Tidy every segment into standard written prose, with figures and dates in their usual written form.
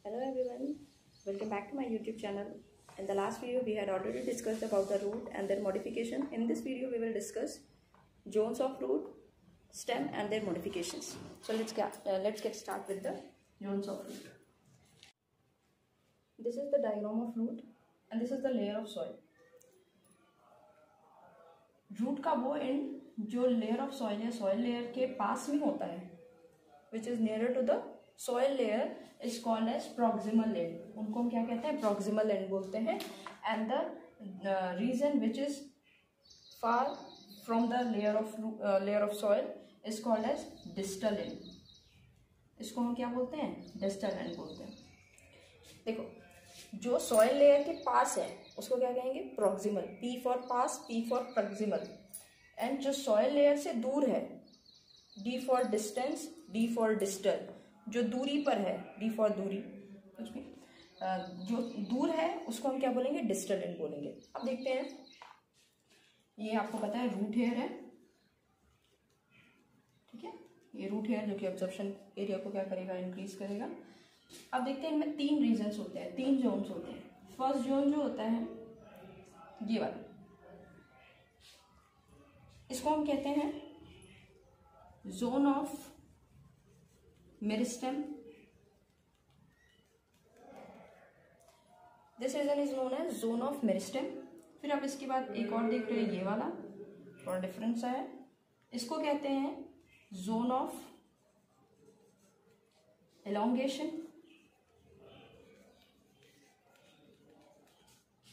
Hello everyone, welcome back to my YouTube channel. In the last video we had already discussed about the root and their modification. In this video we will discuss zones of root, stem and their modifications. So let's get started with the zones of root. This is the diagram of root and this is the layer of soil. Root का वो end जो layer of soil है soil layer के पास में होता है which is nearer to the soil layer is called as proximal end. उनको हम क्या कहते हैं? प्रॉक्सिमल एंड बोलते हैं. And the region which is far from the layer of soil is called as distal end. इसको हम क्या बोलते हैं? डिस्टल एंड बोलते हैं. देखो जो सॉइल लेयर के पास है उसको क्या कहेंगे? Proximal. P for pass, P for proximal. And जो सॉइल लेयर से दूर है, D for distance, D for distal. जो दूरी पर है, डी फॉर दूरी, कुछ भी जो दूर है उसको हम क्या बोलेंगे? डिस्टल एंड बोलेंगे. अब देखते हैं, ये आपको पता है रूट हेयर है, ठीक है. ये रूट हेयर जो कि ऑब्जर्प्शन एरिया को क्या करेगा? इंक्रीज करेगा. अब देखते हैं इनमें तीन रीजन्स होते हैं, तीन जोन्स होते हैं. फर्स्ट जोन जो होता है ये वाला, इसको हम कहते हैं zone of meristem. This region is known as zone of meristem. फिर आप इसके बाद एक और देख रहे हैं, ये वाला थोड़ा डिफरेंस है. इसको कहते हैं जोन ऑफ एलोंगेशन.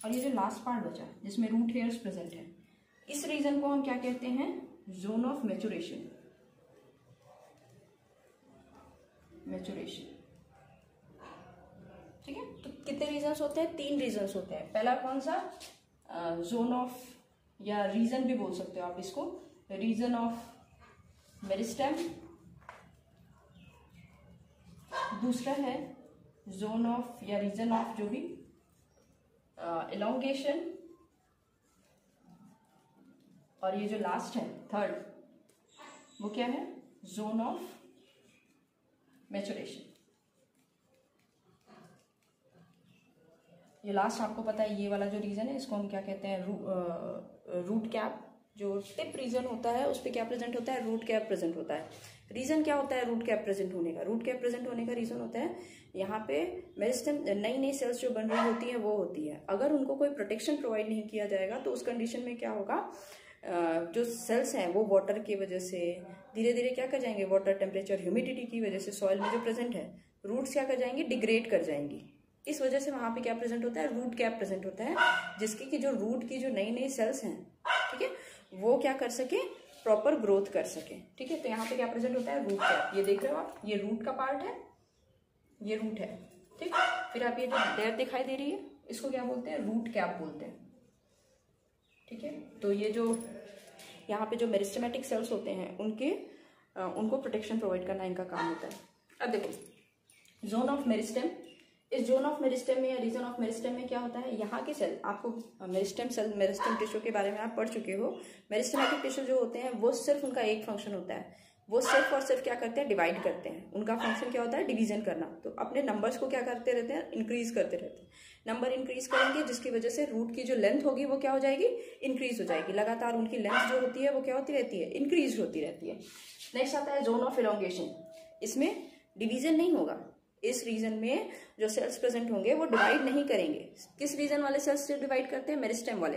और ये जो लास्ट पार्ट बचा जिसमें रूट हेयर्स प्रेजेंट है, इस रीजन को हम क्या कहते हैं? Zone of maturation. मैच्योरेशन, ठीक है. तो कितने रीजन्स होते हैं? तीन रीजन्स होते हैं. पहला कौन सा? जोन ऑफ, या रीजन भी बोल सकते हो आप इसको, रीजन ऑफ मेरिस्टेम. दूसरा है जोन ऑफ या रीजन ऑफ जो भी एलोंगेशन. और ये जो लास्ट है थर्ड, वो क्या है? Zone of maturation. ये लास्ट आपको पता है, ये वाला जो रीजन है इसको हम क्या कहते हैं? Root cap. जो टिप रीजन होता है उस पर क्या प्रेजेंट होता है? रूट कैप प्रेजेंट होता है. रीजन क्या होता है रूट कैप प्रेजेंट होने का? रूट कैप प्रेजेंट होने का रीजन होता है यहाँ पे मेरिस्टेम, नई नई सेल्स जो बन रही होती हैं वो होती है. अगर उनको कोई प्रोटेक्शन प्रोवाइड नहीं किया जाएगा तो उस कंडीशन में क्या होगा? जो सेल्स हैं वो वाटर की वजह से धीरे धीरे क्या कर जाएंगे? वाटर, टेम्परेचर, ह्यूमिडिटी की वजह से सॉइल में जो प्रेजेंट है रूट्स क्या कर जाएंगी? डिग्रेड कर जाएंगी. इस वजह से वहां पे क्या प्रेजेंट होता है? रूट कैप प्रेजेंट होता है, जिसकी कि जो रूट की जो नई नई सेल्स हैं, ठीक है, वो क्या कर सके? प्रॉपर ग्रोथ कर सके. ठीक है. तो यहाँ पे क्या प्रेजेंट होता है? Root cap. ये देख रहे हो आप, ये रूट का पार्ट है, ये रूट है, ठीक. फिर आप ये जो लेयर दिखाई दे रही है इसको क्या बोलते हैं? रूट कैप बोलते हैं, ठीक है. तो ये जो यहाँ पे जो मेरिस्टेमेटिक सेल्स होते हैं उनको प्रोटेक्शन प्रोवाइड करना इनका काम होता है. अब देखो जोन ऑफ मेरिस्टेम. इस जोन ऑफ मेरिस्टेम में या रीजन ऑफ मेरिस्टेम में क्या होता है? यहाँ के सेल, आपको मेरिस्टेम सेल, मेरिस्टेम टिश्यू के बारे में आप पढ़ चुके हो. मेरिस्टेमेटिक टिश्यू जो होते हैं वो सिर्फ उनका एक फंक्शन होता है, वो सिर्फ और सिर्फ क्या करते हैं? डिवाइड करते हैं. उनका फंक्शन क्या होता है? डिवीजन करना. तो अपने नंबर्स को क्या करते रहते हैं? इंक्रीज करते रहते हैं. नंबर इंक्रीज करेंगे जिसकी वजह से रूट की जो लेंथ होगी वो क्या हो जाएगी? इंक्रीज हो जाएगी. लगातार उनकी लेंथ जो होती है वो क्या होती रहती है? इंक्रीज होती रहती है. नेक्स्ट आता है जोन ऑफ एलोंगेशन. इसमें डिवीजन नहीं होगा. इस रीजन में जो सेल्स प्रेजेंट होंगे वो डिवाइड नहीं करेंगे. किस रीजन वाले सेल्स से डिवाइड करते हैं? मेरिस्टेम वाले.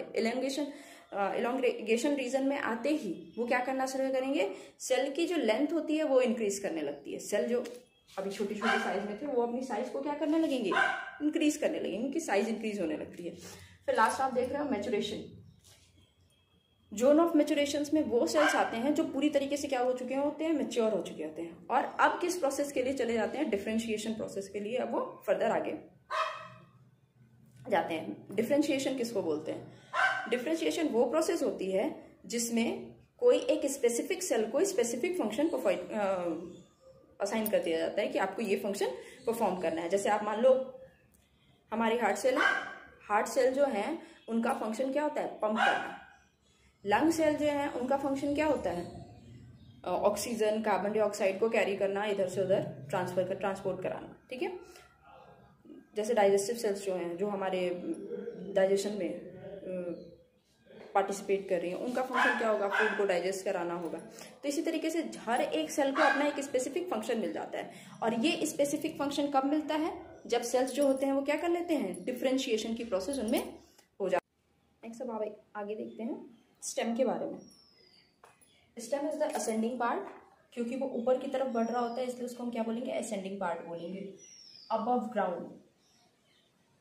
एलोंगेशन रीजन में आते ही वो क्या करना शुरू करेंगे? सेल की जो लेंथ होती है वो इंक्रीज करने लगती है. सेल जो अभी छोटी छोटी साइज में थे वो अपनी साइज को क्या करने लगेंगे? इंक्रीज करने लगेंगे. उनकी साइज इंक्रीज होने लगती है. फिर लास्ट आप देख रहे हो मैच्योरेशन. जोन ऑफ मैच्योरेशन में वो सेल्स आते हैं जो पूरी तरीके से क्या हो चुके होते हैं? मैच्योर हो चुके होते हैं. और अब किस प्रोसेस के लिए चले जाते हैं? डिफरेंशिएशन प्रोसेस के लिए. अब वो फर्दर आगे जाते हैं. डिफरेंशिएशन किसको बोलते हैं? डिफरेंशिएशन वो प्रोसेस होती है जिसमें कोई एक स्पेसिफिक सेल को स्पेसिफिक फंक्शन असाइन कर दिया जाता है कि आपको ये फंक्शन परफॉर्म करना है. जैसे आप मान लो हमारी हार्ट सेल है. हार्ट सेल जो है उनका फंक्शन क्या होता है? पंप करना. लंग सेल जो है उनका फंक्शन क्या होता है? ऑक्सीजन, कार्बन डाइऑक्साइड को कैरी करना, इधर से उधर ट्रांसपोर्ट कराना. ठीक है. जैसे डाइजेस्टिव सेल्स जो हैं, जो हमारे डाइजेशन में पार्टिसिपेट कर रही हैं, उनका फंक्शन क्या होगा, फूड को डाइजेस्ट कराना होगा। तो इसी तरीके से हर एक सेल को अपना एक स्पेसिफिक फंक्शन मिल जाता है, और ये स्पेसिफिक फंक्शन कब मिलता है, जब सेल्स जो होते हैं वो क्या कर लेते हैं, डिफरेंशिएशन की प्रोसेस उनमें हो जाती है। नेक्स्ट अब आगे देखते हैं स्टेम के बारे में। Stem is the ascending part, क्योंकि वो ऊपर की तरफ बढ़ रहा होता है इसलिए उसको हम क्या बोलेंगे, असेंडिंग पार्ट बोलेंगे। अबव ग्राउंड,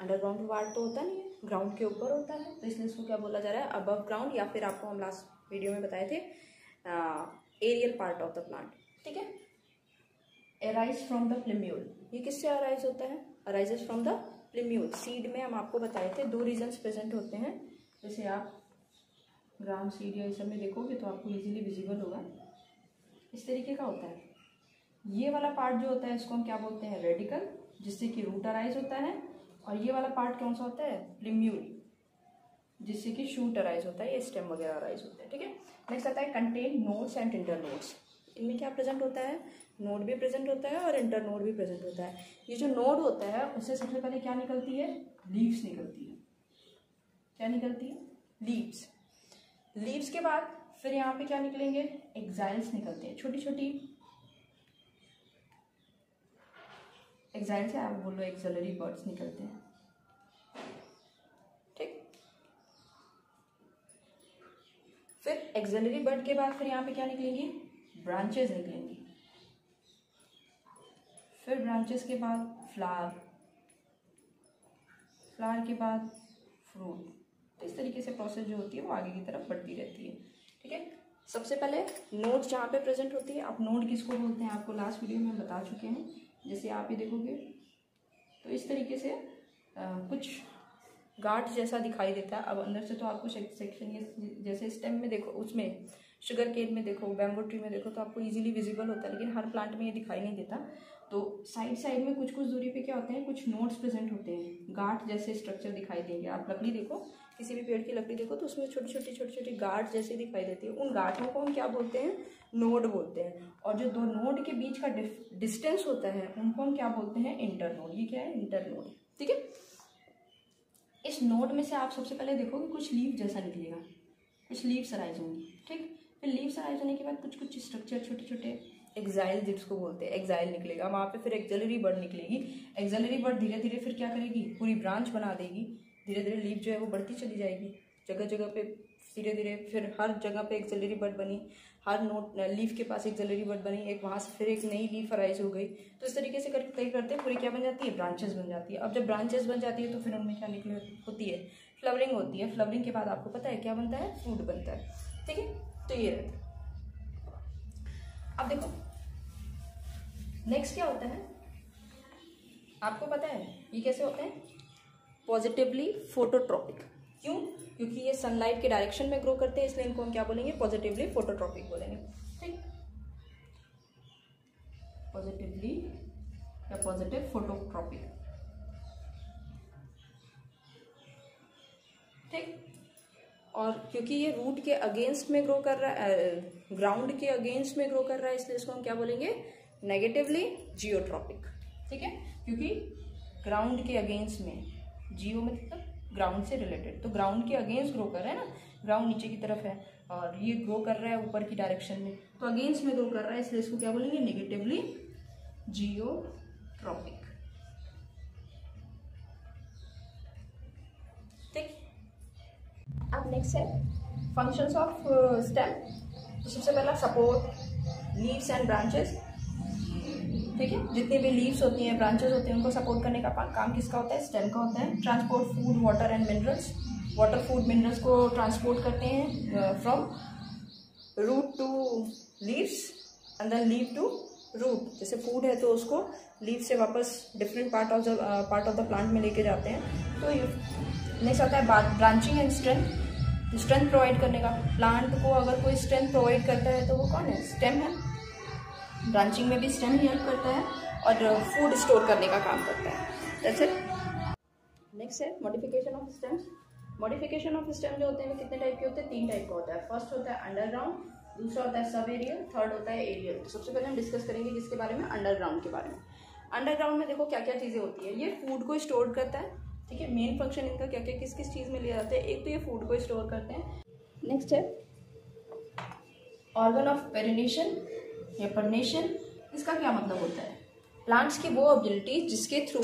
अंडरग्राउंड पार्ट तो होता नहीं है, ग्राउंड के ऊपर होता है, तो इसलिए इसको क्या बोला जा रहा है, अबव ग्राउंड, या फिर आपको हम लास्ट वीडियो में बताए थे aerial part of the plant. ठीक है। अराइज फ्रॉम द प्लिम्यूल, ये किससे अराइज होता है, अराइजेस फ्रॉम द प्लिम्यूल। सीड में हम आपको बताए थे 2 रीजन्स प्रेजेंट होते हैं, जैसे आप ग्राम सीड या इस सब में देखोगे तो आपको इजीली विजिबल होगा, इस तरीके का होता है। ये वाला पार्ट जो होता है इसको हम क्या बोलते हैं, रेडिकल, जिससे कि रूट अराइज होता है, और ये वाला पार्ट कौन सा होता है, प्लिम्यूल, जिससे कि शूट अराइज होता है, ये स्टेम वगैरह अराइज होता है। ठीक है। नेक्स्ट आता है कंटेन नोड्स एंड इंटरनोड्स। इनमें क्या प्रेजेंट होता है, नोड भी प्रेजेंट होता है और इंटरनोड भी प्रेजेंट होता है। ये जो नोड होता है उससे सबसे पहले क्या निकलती है, लीव्स निकलती है। क्या निकलती है, लीव्स। लीव्स के बाद फिर यहाँ पे क्या निकलेंगे, एक्साइल्स निकलते हैं, छोटी छोटी एक्साइल से आप बोलो एक्सलरी बर्ड्स निकलते हैं। ठीक। फिर एक्सलरी बर्ड के बाद फिर यहाँ पे क्या निकलेंगी, ब्रांचेस निकलेंगी। फिर ब्रांचेस के बाद फ्लावर, फ्लावर के बाद फ्रूट। तो इस तरीके से प्रोसेस जो होती है वो आगे की तरफ बढ़ती रहती है। ठीक है। सबसे पहले नोड जहाँ पे प्रेजेंट होती है, आप नोड किसको बोलते हैं आपको लास्ट वीडियो में बता चुके हैं। जैसे आप ये देखोगे तो इस तरीके से कुछ गांठ जैसा दिखाई देता है। अब अंदर से तो आपको सेक्शन, ये जैसे स्टेम में देखो, उसमें शुगर केन में देखो, बैम्बू ट्री में देखो तो आपको इजीली विजिबल होता है, लेकिन हर प्लांट में ये दिखाई नहीं देता। तो साइड में कुछ कुछ दूरी पे क्या होते हैं, कुछ नोड्स प्रेजेंट होते हैं, गांठ जैसे स्ट्रक्चर दिखाई देंगे। आप लकड़ी देखो, किसी भी पेड़ की लकड़ी देखो तो उसमें छोटी छोटी गांठ जैसी दिखाई देती है। उन गांठों को हम क्या बोलते हैं, नोड बोलते हैं। और जो 2 नोड के बीच का डिस्टेंस होता है उनको हम क्या बोलते हैं, इंटरनोड। ये क्या है, इंटरनोड। ठीक है। इस नोड में से आप सबसे पहले देखोगे कुछ लीफ जैसा निकलेगा, कुछ लीव्स अराइज होंगी। ठीक। फिर लीव्स अराइज होने के बाद कुछ कुछ स्ट्रक्चर, छोटे छोटे एक्साइल जिसको बोलते हैं, एक्साइल निकलेगा। वहाँ पे फिर एक्सलरी बर्ड निकलेगी। एक्सलरी बर्ड धीरे धीरे फिर क्या करेगी, पूरी ब्रांच बना देगी। धीरे धीरे लीफ जो है वो बढ़ती चली जाएगी, जगह जगह पे धीरे धीरे। फिर हर जगह पे एक्सलरी बर्ड बनी, हर नोट लीफ के पास एक्सलरी बर्ड बनी, एक वहाँ से फिर एक नई लीफ अराइज हो गई। तो इस तरीके से करते करते पूरी क्या बन जाती है, ब्रांचेस बन जाती है। अब जब ब्रांचेस बन जाती है तो फिर उनमें क्या निकले होती है, फ्लावरिंग होती है। फ्लावरिंग के बाद आपको पता है क्या बनता है, फ्रूट बनता है। ठीक है। तो ये रहता है। अब देखो नेक्स्ट क्या होता है, आपको पता है ये कैसे होते हैं, पॉजिटिवली फोटोट्रॉपिक। क्यों, क्योंकि ये सनलाइट के डायरेक्शन में ग्रो करते हैं, इसलिए इनको हम क्या बोलेंगे, पॉजिटिवली फोटोट्रॉपिक बोलेंगे। ठीक। पॉजिटिवली या पॉजिटिव फोटोट्रॉपिक। ठीक। और क्योंकि ये रूट के अगेंस्ट में ग्रो कर रहा है, ग्राउंड के अगेंस्ट में ग्रो कर रहा है, इसलिए इसको हम क्या बोलेंगे, नेगेटिवली जियोट्रॉपिक। ठीक है। क्योंकि ग्राउंड के अगेंस्ट में, जियो मतलब ग्राउंड से रिलेटेड, तो ग्राउंड के अगेंस्ट ग्रो कर रहा है ना, ग्राउंड नीचे की तरफ है और ये ग्रो कर रहा है ऊपर की डायरेक्शन में, तो अगेंस्ट में ग्रो कर रहा है, इसलिए इसको क्या बोलेंगे, नेगेटिवली जियोट्रॉपिक। ठीक। अब नेक्स्ट है फंक्शंस ऑफ स्टेम। तो सबसे पहला सपोर्ट लीव्स एंड ब्रांचेस। ठीक है। जितने भी लीव्स होती हैं, ब्रांचेस होते हैं, उनको सपोर्ट करने का काम किसका होता है, स्टेम का होता है। Transport food, water and minerals. Water, food, minerals को ट्रांसपोर्ट करते हैं from root to leaves and then leaf to root. जैसे फूड है तो उसको लीव से वापस different part of the plant में लेके जाते हैं। तो नेक्स्ट आता है branching and strength. Strength provide करने का, प्लांट को अगर कोई स्ट्रेंथ प्रोवाइड करता है तो वो कौन है, स्टेम है। ब्रांचिंग में भी स्टेम ही हेल्प करता है और फूड स्टोर करने का काम करता है। That's it. नेक्स्ट है modification of stems. Modification of stem जो होते हैं वो कितने टाइप के होते हैं, 3 टाइप का होता है। फर्स्ट होता है अंडरग्राउंड, दूसरा होता है सब एरियल, थर्ड होता है एरियल। तो सबसे पहले हम डिस्कस करेंगे किसके बारे में, अंडरग्राउंड के बारे में। अंडरग्राउंड में देखो क्या क्या चीजें होती है, ये फूड को स्टोर करता है, ठीक है। मेन फंक्शन इनका क्या क्या किस किस चीज में लिया जाता है, एक तो ये फूड को स्टोर करते हैं। नेक्स्ट है ऑर्गन ऑफ पेरिनेशन या परनेशन। इसका क्या मतलब होता है, प्लांट्स की वो एबिलिटी जिसके थ्रू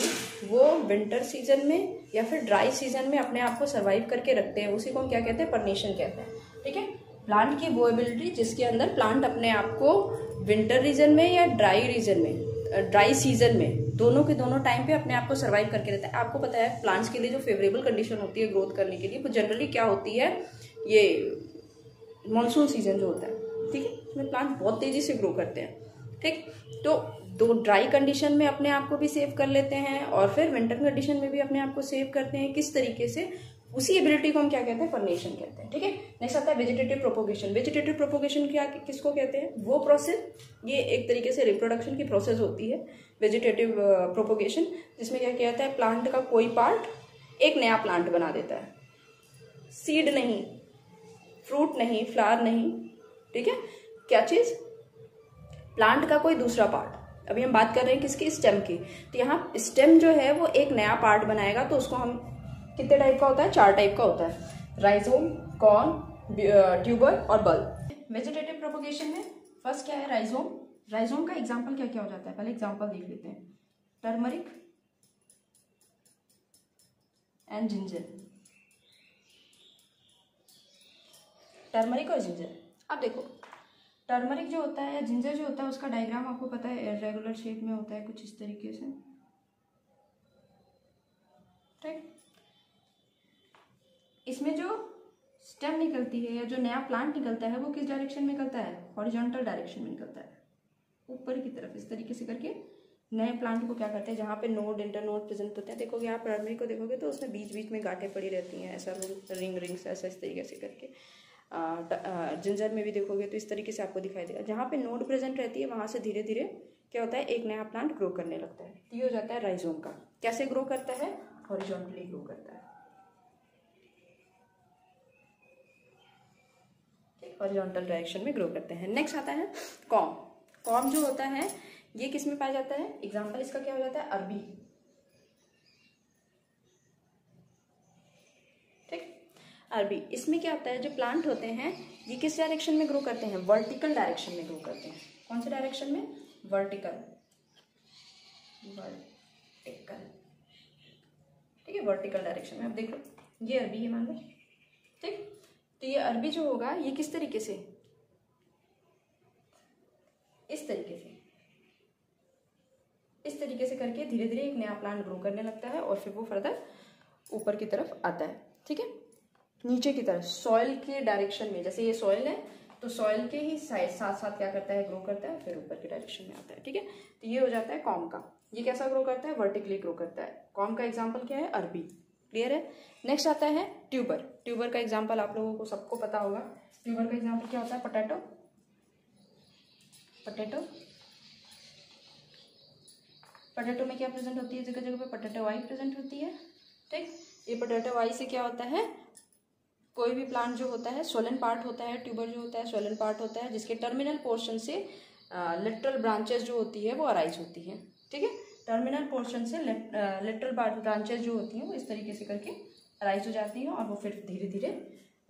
वो विंटर सीजन में या फिर ड्राई सीजन में अपने आप को सर्वाइव करके रखते हैं, उसी को हम क्या कहते हैं, परनेशन कहते हैं, ठीक है। प्लांट की वो एबिलिटी जिसके अंदर प्लांट अपने आप को विंटर रीजन में या ड्राई सीजन में दोनों के दोनों टाइम पे अपने आप को सर्वाइव करके रहता है। आपको पता है प्लांट्स के लिए जो फेवरेबल कंडीशन होती है ग्रोथ करने के लिए, वो जनरली क्या होती है, ये मानसून सीजन जो होता है, ठीक है, इसमें प्लांट बहुत तेजी से ग्रो करते हैं, ठीक। तो दो ड्राई कंडीशन में अपने आप को भी सेव कर लेते हैं और फिर विंटर कंडीशन में भी अपने आप को सेव करते हैं। किस तरीके से, उसी एबिलिटी को हम क्या कहते हैं, परनेशन कहते हैं, ठीक है। नेक्स्ट आता है वेजिटेटिव प्रोपोगेशन। वेजिटेटिव प्रोपोगेशन क्या किसको कहते हैं, वो प्रोसेस, ये एक तरीके से रिप्रोडक्शन की प्रोसेस होती है वेजिटेटिव प्रोपोगेशन, जिसमें क्या किया जाता है, प्लांट का कोई पार्ट एक नया प्लांट बना देता है, सीड नहीं, फ्रूट नहीं, फ्लावर नहीं, ठीक है, क्या चीज, प्लांट का कोई दूसरा पार्ट। अभी हम बात कर रहे हैं किसकी, स्टेम की, तो यहाँ स्टेम जो है वो एक नया पार्ट बनाएगा, तो उसको हम कितने टाइप का होता है, 4 टाइप का होता है, राइजोम, कॉर्न, ट्यूबर और बल्ब। वेजिटेटिव प्रोपोगेशन में फर्स्ट क्या है, राइजोम। राइजोम का एग्जांपल क्या क्या हो जाता है, पहले एग्जांपल देख लेते हैं, टर्मरिक एंड जिंजर। टर्मरिक और जिंजर, अब देखो टर्मरिक जो होता है या जिंजर जो होता है उसका डायग्राम आपको पता है, इरेगुलर शेप में होता है कुछ इस तरीके से, ठीक। इसमें जो स्टेम निकलती है या जो नया प्लांट निकलता है वो किस डायरेक्शन में निकलता है, हॉरिजॉन्टल डायरेक्शन में निकलता है, ऊपर की तरफ, इस तरीके से करके नए प्लांट को क्या करते हैं, जहाँ पे नोड इंटरनोड प्रेजेंट होते हैं, देखोगे आप टर्मरिक को देखोगे तो उसमें बीच बीच में गांठें पड़ी रहती हैं, ऐसा रिंग्स ऐसा इस तरीके से करके। जिंजर में भी देखोगे तो इस तरीके से आपको दिखाई देगा, जहाँ पे नोड प्रेजेंट रहती है वहां से धीरे धीरे क्या होता है, एक नया प्लांट ग्रो करने लगता है। ये हो जाता है राइजोम का। कैसे ग्रो करता है, हॉरिजॉन्टली ग्रो करता है, हॉरिजॉन्टल डायरेक्शन में ग्रो करते हैं। नेक्स्ट आता है कॉर्न। कॉर्न जो होता है ये किस में पाया जाता है, एग्जांपल इसका क्या हो जाता है, अरबी, ठीक। अरबी, इसमें क्या होता है, जो प्लांट होते हैं ये किस डायरेक्शन में ग्रो करते हैं, वर्टिकल डायरेक्शन में ग्रो करते हैं। कौन से डायरेक्शन में, वर्टिकल, वर्टिकल, ठीक है, वर्टिकल डायरेक्शन में। अब देखो ये अरबी है मान लो, ठीक। तो ये अरबी जो होगा ये किस तरीके से, इस तरीके से करके धीरे धीरे एक नया प्लांट ग्रो करने लगता है और फिर वो फर्दर ऊपर की तरफ आता है, ठीक है, नीचे की तरफ सॉइल के डायरेक्शन में। जैसे ये सॉइल है तो सॉइल के ही साथ साथ क्या करता है, ग्रो करता है, फिर ऊपर के डायरेक्शन में आता है, ठीक है। तो ये हो जाता है कॉर्न का। ये कैसा ग्रो करता है, वर्टिकली ग्रो करता है। कॉर्न का एग्जाम्पल क्या है, अरबी, क्लियर है। नेक्स्ट आता है ट्यूबर। ट्यूबर का एग्जाम्पल आप लोगों को सबको पता होगा। ट्यूबर का एग्जाम्पल क्या होता है, पोटैटो, पोटैटो, पोटैटो में क्या प्रेजेंट होती है, जगह जगह पे पोटैटो आई प्रेजेंट होती है, ठीक। ये पोटैटो आई से क्या होता है, कोई भी प्लांट जो होता है सोलन पार्ट होता है, ट्यूबर जो होता है सोलन पार्ट होता है, जिसके टर्मिनल पोर्शन से लिटरल ब्रांचेस जो होती है वो अराइज होती है, ठीक है। टर्मिनल पोर्शन से लिटरल ब्रांचेस जो होती हैं वो इस तरीके से करके अराइज हो जाती हैं और वो फिर धीरे धीरे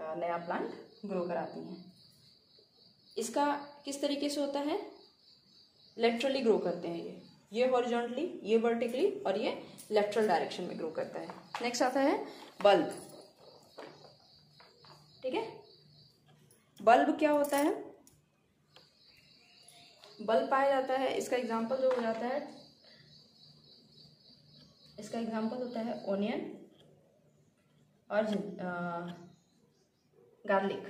नया प्लांट ग्रो कराती हैं। इसका किस तरीके से होता है, लेटरली ग्रो करते हैं, ये हॉरिजॉन्टली, ये वर्टिकली और ये लेटरल डायरेक्शन में ग्रो करता है। नेक्स्ट आता है बल्ब, ठीक है। बल्ब क्या होता है, बल्ब पाया जाता है, इसका एग्जांपल जो हो जाता है, इसका एग्जांपल होता है ओनियन और गार्लिक,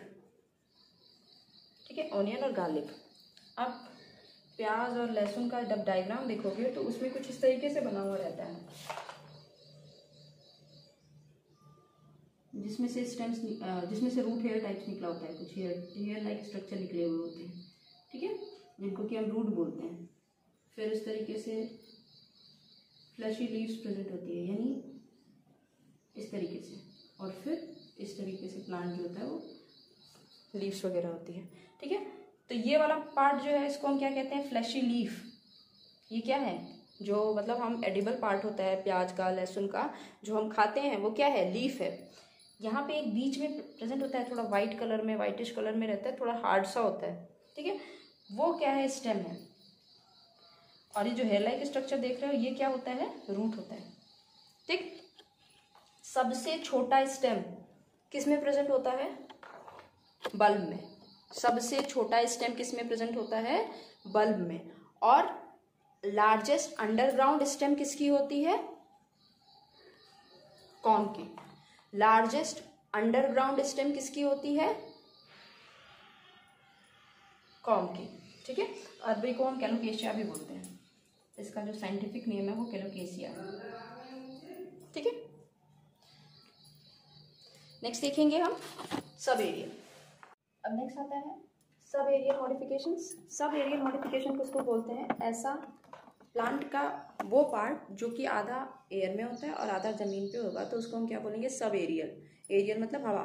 ठीक है, ओनियन और गार्लिक। अब प्याज और लहसुन का जब डायग्राम देखोगे तो उसमें कुछ इस तरीके से बना हुआ रहता है, जिसमें से स्टेम्स, जिसमें से रूट हेयर टाइप्स निकला होता है, कुछ हेयर लाइक स्ट्रक्चर निकले हुए होते हैं, ठीक है, जिनको कि हम रूट बोलते हैं। फिर इस तरीके से फ्लैशी लीव्स प्रेजेंट होती है, यानी इस तरीके से, और फिर इस तरीके से प्लांट जो होता है वो लीव्स वगैरह होती है, ठीक है। तो ये वाला पार्ट जो है इसको हम क्या कहते हैं, फ्लैशी लीफ। ये क्या है, जो मतलब हम एडिबल पार्ट होता है प्याज का, लहसुन का, जो हम खाते हैं वो क्या है, लीफ है। यहाँ पे एक बीच में प्रेजेंट होता है, थोड़ा वाइट कलर में, वाइटिश कलर में रहता है, थोड़ा हार्ड सा होता है, ठीक है, वो क्या है, स्टेम है। और ये जो हेयर लाइक स्ट्रक्चर देख रहे हो ये क्या होता है, रूट होता है, ठीक। सबसे छोटा स्टेम किस में प्रेजेंट होता है, बल्ब में। सबसे छोटा स्टेम किस में प्रेजेंट होता है, बल्ब में। और लार्जेस्ट अंडरग्राउंड स्टेम किसकी होती है, कॉर्न की। लार्जेस्ट अंडरग्राउंड स्टेम किसकी होती है, कॉर्न की, ठीक है। अरबी को हम कैलोकेशिया भी बोलते हैं, इसका जो साइंटिफिक नेम है वो कैलोकेशिया, ठीक है। नेक्स्ट देखेंगे हम सब एरियल। अब नेक्स्ट आता है sub aerial modifications. Sub aerial modification किसको बोलते हैं, ऐसा प्लांट का वो पार्ट जो कि आधा एयर में होता है और आधा जमीन पे होगा, तो उसको हम क्या बोलेंगे, सब एरियल। एरियल मतलब हवा,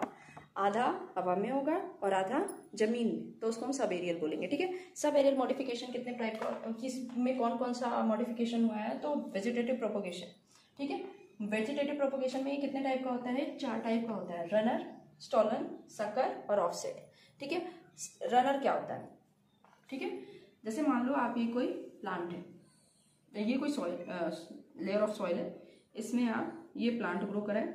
आधा हवा में होगा और आधा जमीन में, तो उसको हम सब एरियल बोलेंगे, ठीक है। सब एरियल मॉडिफिकेशन कितने टाइप का, किस में कौन कौन सा मॉडिफिकेशन हुआ है, तो वेजिटेटिव प्रोपोगेशन, ठीक है। वेजिटेटिव प्रोपोगेशन में कितने टाइप का होता है, 4 टाइप का होता है, रनर, स्टॉलन, सकर और ऑफसेट, ठीक है। रनर क्या होता है, ठीक है, जैसे मान लो आप ये कोई प्लांट है, ये कोई सॉइल लेयर ऑफ सॉइल है, इसमें आप ये प्लांट ग्रो कराए,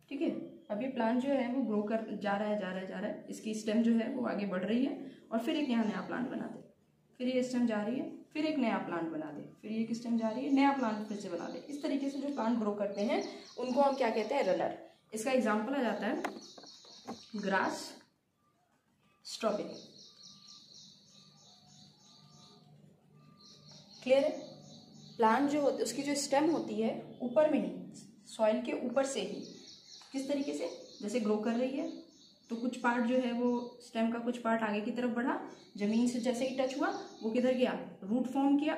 ठीक है। अब ये प्लांट जो है वो ग्रो कर जा रहा है, इसकी स्टेम जो है वो आगे बढ़ रही है और फिर एक यहाँ नया प्लांट बना दे, फिर ये स्टेम जा रही है, फिर एक नया प्लांट बना दे, फिर ये एक स्टेम जा रही है, नया प्लांट फिर से बना दे। इस तरीके से जो प्लांट ग्रो करते हैं उनको हम क्या कहते हैं, रनर। इसका एग्जाम्पल आ जाता है ग्रास, स्ट्रॉबेरी, क्लियर है। प्लांट जो होती है उसकी जो स्टेम होती है ऊपर में ही, सॉइल के ऊपर से ही, किस तरीके से, जैसे ग्रो कर रही है तो कुछ पार्ट जो है वो स्टेम का कुछ पार्ट आगे की तरफ बढ़ा, जमीन से जैसे ही टच हुआ वो किधर गया, रूट फॉर्म किया,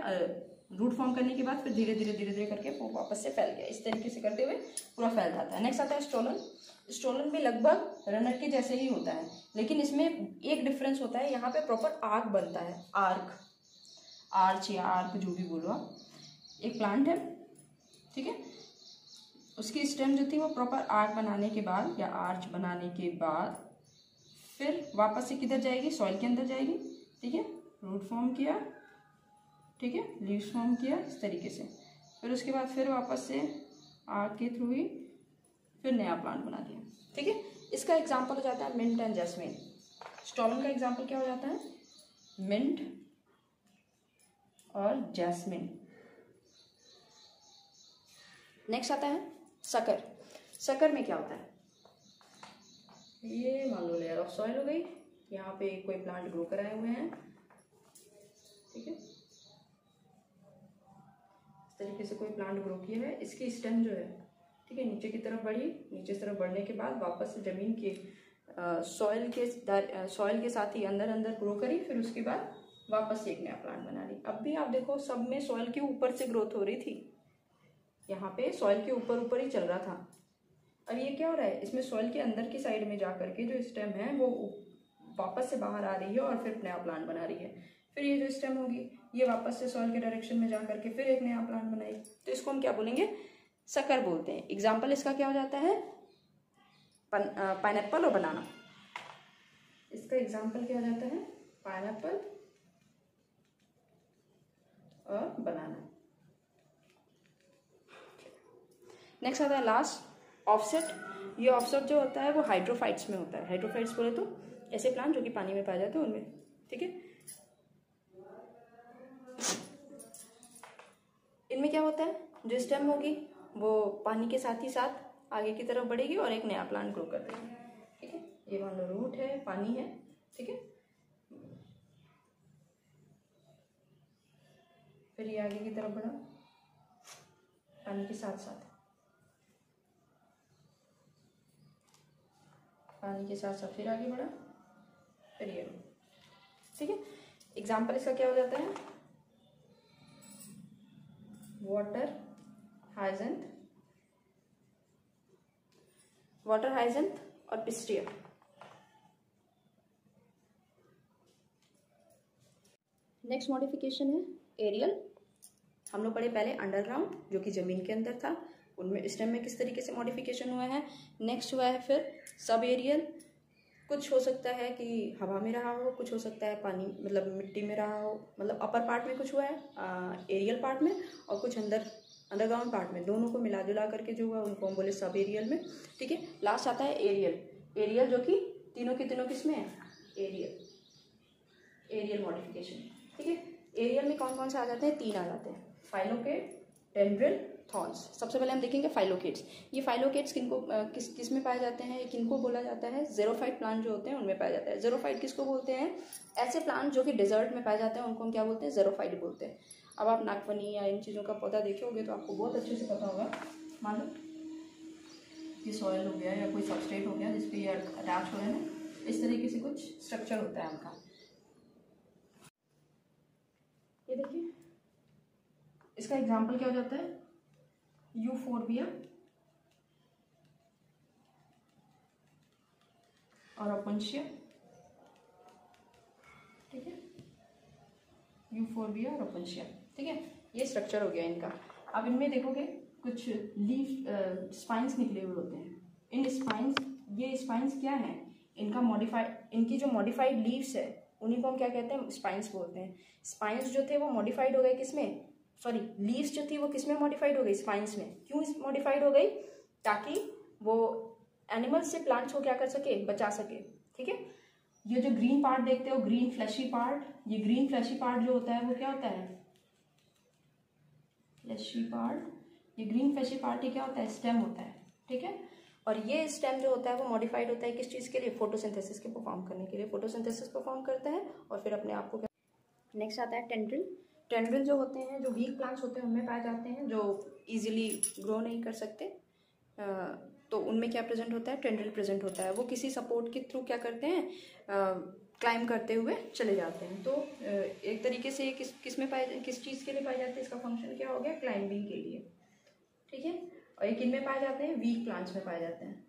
रूट फॉर्म करने के बाद फिर धीरे धीरे करके वो वापस से फैल गया। इस तरीके से करते हुए पूरा फैल जाता है। नेक्स्ट आता है स्टोलन। स्टोलन भी लगभग रनर के जैसे ही होता है, लेकिन इसमें एक डिफरेंस होता है, यहाँ पे प्रॉपर आर्क बनता है, आर्क, आर्च या आर्क जो भी बोलो आप। एक प्लांट है, ठीक है, उसकी स्टेम जो थी वो प्रॉपर आर्क बनाने के बाद या आर्च बनाने के बाद फिर वापस से किधर जाएगी, सॉइल के अंदर जाएगी, ठीक है, रूट फॉर्म किया, ठीक है, लीव्स फॉर्म किया, इस तरीके से, फिर उसके बाद फिर वापस से आर्क के थ्रू ही फिर नया प्लांट बना दिया, ठीक है। इसका एग्जाम्पल हो जाता है मिंट एंड जैस्मिन। स्टॉलन का एग्जाम्पल क्या हो जाता है, मिंट और जैस्मिन। नेक्स्ट आता है सकर। सकर में क्या होता है, ये मान लो लेयर ऑफ सॉइल हो गई, यहाँ पे कोई प्लांट ग्रो कराए हुए हैं, ठीक है, इस तरीके से कोई प्लांट ग्रो किया है, इसकी स्टेम जो है, ठीक है, नीचे की तरफ बढ़ी, नीचे की तरफ बढ़ने के बाद वापस से जमीन के सॉइल के साथ ही अंदर ग्रो करी, फिर उसके बाद वापस से एक नया प्लांट बना ली। अब भी आप देखो सब में सॉइल के ऊपर से ग्रोथ हो रही थी, यहाँ पे सॉइल के ऊपर ही चल रहा था। अब ये क्या हो रहा है, इसमें सॉइल के अंदर की साइड में जाकर के जो स्टेम है वो वापस से बाहर आ रही है और फिर नया प्लांट बना रही है। फिर ये जो स्टेम होगी ये वापस से सॉइल के डायरेक्शन में जाकर के फिर एक नया प्लांट बनाएगी, तो इसको हम क्या बोलेंगे, सकर बोलते हैं। एग्जाम्पल इसका क्या हो जाता है, पाइनएप्पल और बनाना। इसका एग्जाम्पल क्या हो जाता है, पाइनएप्पल और बनाना। नेक्स्ट आता है लास्ट, ऑफसेट। ये ऑफसेट जो होता है वो हाइड्रोफाइट्स में होता है। हाइड्रोफाइट्स बोले तो ऐसे प्लांट जो कि पानी में पाए जाते हैं उनमें, ठीक है। इनमें क्या होता है, जो स्टेम होगी वो पानी के साथ ही साथ आगे की तरफ बढ़ेगी और एक नया प्लांट ग्रो कर देगी, ठीक है। ये मान लो रूट है, पानी है, ठीक है, फिर ये आगे की तरफ बढ़ा पानी के साथ साथ, पानी के साथ साथ फिर आगे बढ़ा, फिर ये, ठीक है। एग्जाम्पल इसका क्या हो जाता है, वाटर हाइजेंथ, वाटर हाइजेंथ और पिस्टिया। नेक्स्ट मॉडिफिकेशन है एरियल। हम लोग पढ़े पहले अंडरग्राउंड जो कि ज़मीन के अंदर था, उनमें स्टेम में किस तरीके से मॉडिफिकेशन हुआ है। नेक्स्ट हुआ है फिर सब एरियल, कुछ हो सकता है कि हवा में रहा हो, कुछ हो सकता है पानी मतलब मिट्टी में रहा हो, मतलब अपर पार्ट में कुछ हुआ है एरियल पार्ट में, और कुछ अंडरग्राउंड पार्ट में, दोनों को मिला जुला करके जो हुआ उनको हम बोले सब एरियल में। ठीक है, लास्ट आता है एरियल जो कि तीनों के तीनों किस में है, एरियल मॉडिफिकेशन। ठीक है, एरियल में कौन कौन से आ जाते हैं, 3 आ जाते हैं, फाइलोकेट, टेंड्रिल, थॉर्न्स। सबसे पहले हम देखेंगे फाइलोकेट्स। ये फाइलोकेट्स किनको किस में पाए जाते हैं, किनको बोला जाता है, ज़ेरोफाइट प्लांट जो होते हैं उनमें पाया जाता है। ज़ेरोफाइट किसको बोलते हैं, ऐसे प्लांट जो कि डेजर्ट में पाए जाते हैं उनको हम क्या बोलते हैं, ज़ेरोफाइट बोलते हैं। अब आप नागफनी या इन चीज़ों का पौधा देखे होगे तो आपको बहुत अच्छे से पता होगा। मान लो ये सॉयल हो गया या कोई सबस्ट्रेट हो गया जिस पे ये अटैच हो रहा है ना, इस तरीके से कुछ स्ट्रक्चर होता है उनका। ये देखिए, इसका एग्जाम्पल क्या हो जाता है, यूफोर्बिया और ओपनशिया। ठीक है, यूफोर्बिया और ओपनशिया। ठीक है, ये स्ट्रक्चर हो गया इनका। अब इनमें देखोगे कुछ लीफ स्पाइंस निकले हुए होते हैं। इन स्पाइंस, ये स्पाइंस क्या है, इनकी जो मॉडिफाइड लीव्स है उन्हीं को हम क्या कहते हैं, स्पाइंस बोलते हैं। स्पाइंस जो थे वो मॉडिफाइड हो गए किसमें, सॉरी लीव्स जो थी वो किसमें मॉडिफाइड हो गई, स्पाइंस में। क्यों मॉडिफाइड हो गई, ताकि वो एनिमल्स से प्लांट्स को क्या कर सके, बचा सके। ठीक है, ये जो ग्रीन पार्ट देखते हो, ग्रीन फ्लैशी पार्ट, ये ग्रीन फ्लैशी पार्ट जो होता है वो क्या होता है, फ्लैशी पार्ट, ये ग्रीन फ्लैशी पार्ट ही क्या होता है, स्टेम होता है। ठीक है, और ये स्टेम जो होता है वो मॉडिफाइड होता है किस चीज़ के लिए, फोटोसिंथेसिस के परफॉर्म करने के लिए। फोटोसिंथेसिस परफॉर्म करता है और फिर अपने आप को क्या। नेक्स्ट आता है टेंड्रिल। टेंड्रिल जो होते हैं, जो वीक प्लांट्स होते हैं उनमें पाए जाते हैं, जो इजीली ग्रो नहीं कर सकते, तो उनमें क्या प्रेजेंट होता है, टेंड्रिल प्रेजेंट होता है। वो किसी सपोर्ट के थ्रू क्या करते हैं, क्लाइंब करते हुए चले जाते हैं। तो एक तरीके से किस चीज़ के लिए पाए जाते हैं, इसका फंक्शन क्या हो गया, क्लाइंबिंग के लिए। ठीक है, और ये किन में पाए जाते हैं, वीक प्लांट्स में पाए जाते हैं,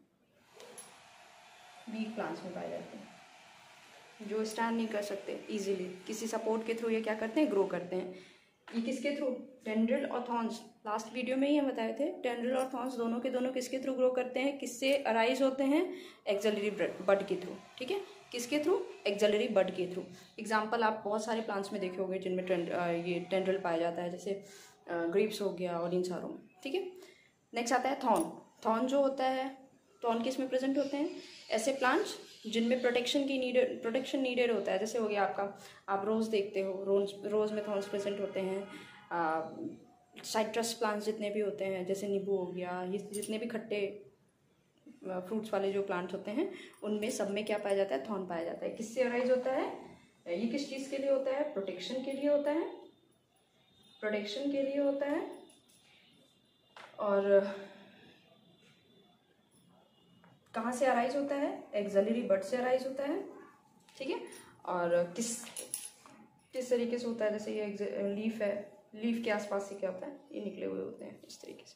वीक प्लांट्स में पाए जाते हैं जो स्टैंड नहीं कर सकते इजीली, किसी सपोर्ट के थ्रू ये क्या करते हैं, ग्रो करते हैं। ये किसके थ्रू, टेंड्रिल और थॉर्न्स। लास्ट वीडियो में ही हम बताए थे, टेंड्रिल और थॉर्न्स दोनों के दोनों किसके थ्रू ग्रो करते हैं, किससे अराइज होते हैं, एक्सिलरी बड के थ्रू। ठीक है, किसके थ्रू, एक्सिलरी बड के थ्रू। एग्जाम्पल आप बहुत सारे प्लांट्स में देखे होंगे जिनमें ये टेंड्रिल पाया जाता है, जैसे ग्रेप्स हो गया और इन सारों में। ठीक है, नेक्स्ट आता है थॉर्न। थॉर्न जो होता है, थॉर्न किस में प्रेजेंट होते हैं, ऐसे प्लांट्स जिनमें प्रोटेक्शन नीडेड होता है। जैसे हो गया आपका, आप रोज़ देखते हो, रोज़ में थॉर्न्स प्रेजेंट होते हैं। साइट्रस प्लांट्स जितने भी होते हैं, जैसे नींबू हो गया, ये जितने भी खट्टे फ्रूट्स वाले जो प्लांट्स होते हैं उनमें सब में क्या पाया जाता है, थॉर्न पाया जाता है। किससे अराइज होता है, ये किस चीज़ के लिए होता है, प्रोटेक्शन के लिए होता है, प्रोटेक्शन के लिए होता है। और कहाँ से अराइज होता है, एक्सिलरी बड से अराइज होता है। ठीक है, और किस तरीके से होता है, जैसे ये लीफ है, लीफ के आसपास से क्या होता है, ये निकले हुए होते हैं इस तरीके से।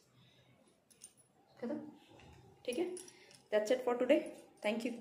खत्म। ठीक है, that's it for today, thank you.